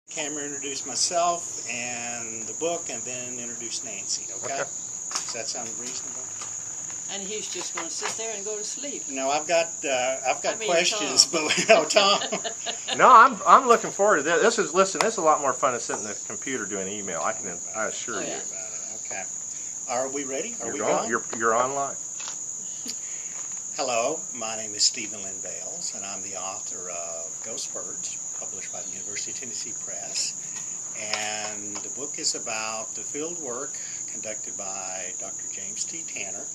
Camera, introduce myself and the book, and then introduce Nancy. Okay? Does that sound reasonable? And he's just going to sit there and go to sleep. No, I've got questions, Tom. but Tom. No, I'm looking forward to this. This is a lot more fun than sitting at the computer doing email. I assure you. Okay. Are we ready? Are we going? You're online. Hello, my name is Stephen Lynn Bales, and I'm the author of Ghost Birds, published by the University of Tennessee Press. And the book is about the field work conducted by Dr. James T. Tanner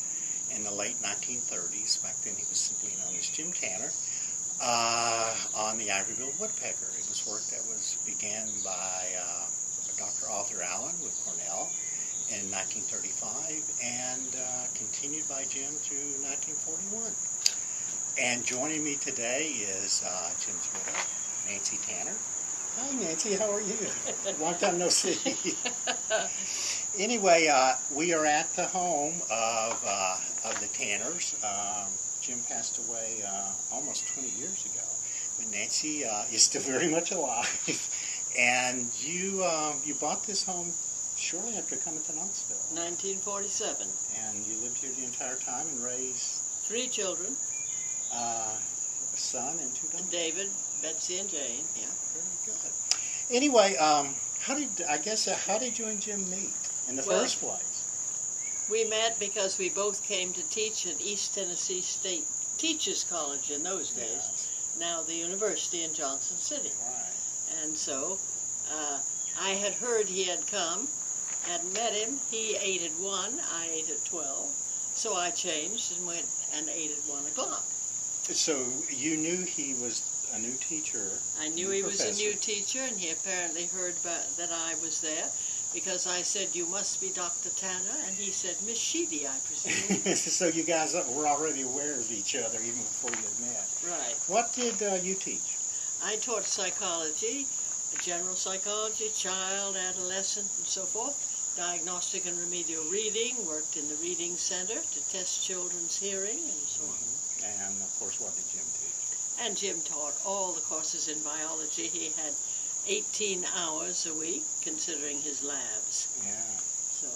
in the late 1930s. Back then he was simply known as Jim Tanner, on the ivory-billed woodpecker. It was work that began by Dr. Arthur Allen with Cornell in 1935 and continued by Jim through 1941. And joining me today is Jim's widow, Nancy Tanner. Hi, Nancy. How are you? Long time no see. Anyway, we are at the home of the Tanners. Jim passed away almost 20 years ago, but Nancy is still very much alive. And you bought this home shortly after coming to Knoxville. 1947. And you lived here the entire time and raised 3 children. A son and 2 daughters. David, Betsy, and Jane. Yeah. Very good. Anyway, how did you and Jim meet in the first place? We met because we both came to teach at East Tennessee State Teachers College in those days. Yes. Now the university in Johnson City. Right. And so I had heard he had come, had met him. He ate at 1, I ate at 12. So I changed and went and ate at 1 o'clock. So you knew he was a new teacher. I knew he was a new teacher, and he apparently heard that I was there, because I said, "You must be Dr. Tanner," and he said, "Miss Sheedy, I presume." So you guys were already aware of each other even before you had met. Right. What did you teach? I taught psychology, general psychology, child, adolescent, and so forth, diagnostic and remedial reading, worked in the reading center to test children's hearing, and so on. And, of course, what did Jim teach? And Jim taught all the courses in biology. He had 18 hours a week, considering his labs. Yeah. So.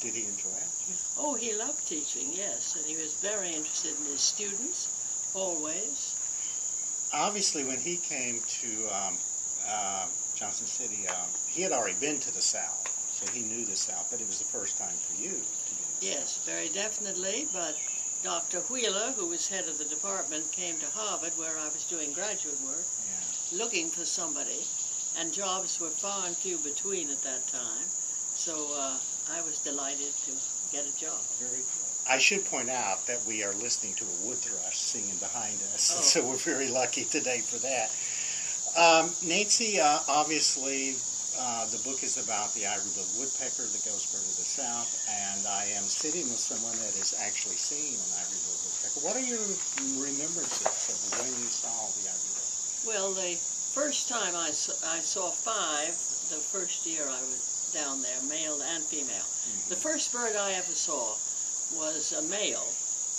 Did he enjoy it? Oh, he loved teaching, yes. And he was very interested in his students, always. Obviously, when he came to Johnson City, he had already been to the South, so he knew the South, but it was the first time for you to be in the Yes, South. very definitely, but Dr. Wheeler, who was head of the department, came to Harvard, where I was doing graduate work, looking for somebody, and jobs were far and few between at that time, so I was delighted to get a job. Very good. I should point out that we are listening to a wood thrush singing behind us, Oh. so we're very lucky today for that. Nancy, obviously, the book is about the ivory-billed woodpecker, the ghost bird of the South, and I am sitting with someone that has actually seen an ivory-billed woodpecker. What are your remembrances of when you saw the ivory-billed? Well, the first time I saw 5, the first year I was down there, male and female. The first bird I ever saw was a male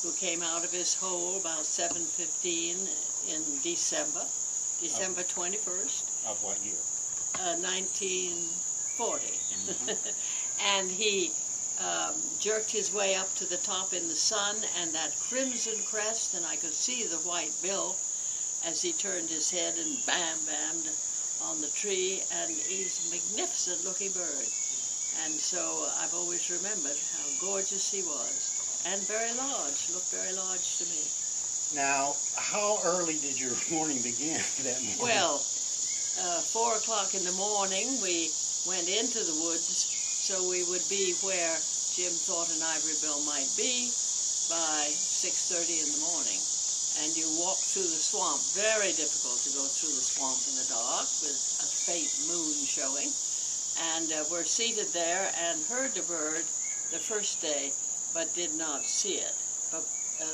who came out of his hole about 7:15 in December 21st. Of what year? 1940. And he jerked his way up to the top in the sun, and that crimson crest, and I could see the white bill as he turned his head and bam-bammed on the tree, and he's a magnificent looking bird. And so I've always remembered how gorgeous he was, and very large, looked very large to me. Now, how early did your morning begin that morning? Well, 4 o'clock in the morning, we went into the woods, so we would be where Jim thought an ivory bill might be by 6:30 in the morning. And you walk through the swamp. Very difficult to go through the swamp in the dark with a faint moon showing. And we're seated there and heard the bird the first day, but did not see it. But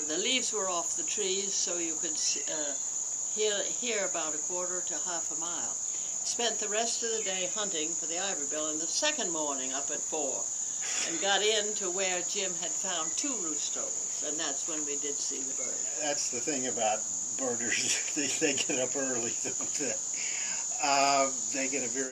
the leaves were off the trees, so you could see, hear about a quarter to half a mile. Spent the rest of the day hunting for the ivory bill, and the second morning up at 4, and got in to where Jim had found 2 roost holes, and that's when we did see the bird. That's the thing about birders. They get up early, don't they? They get a very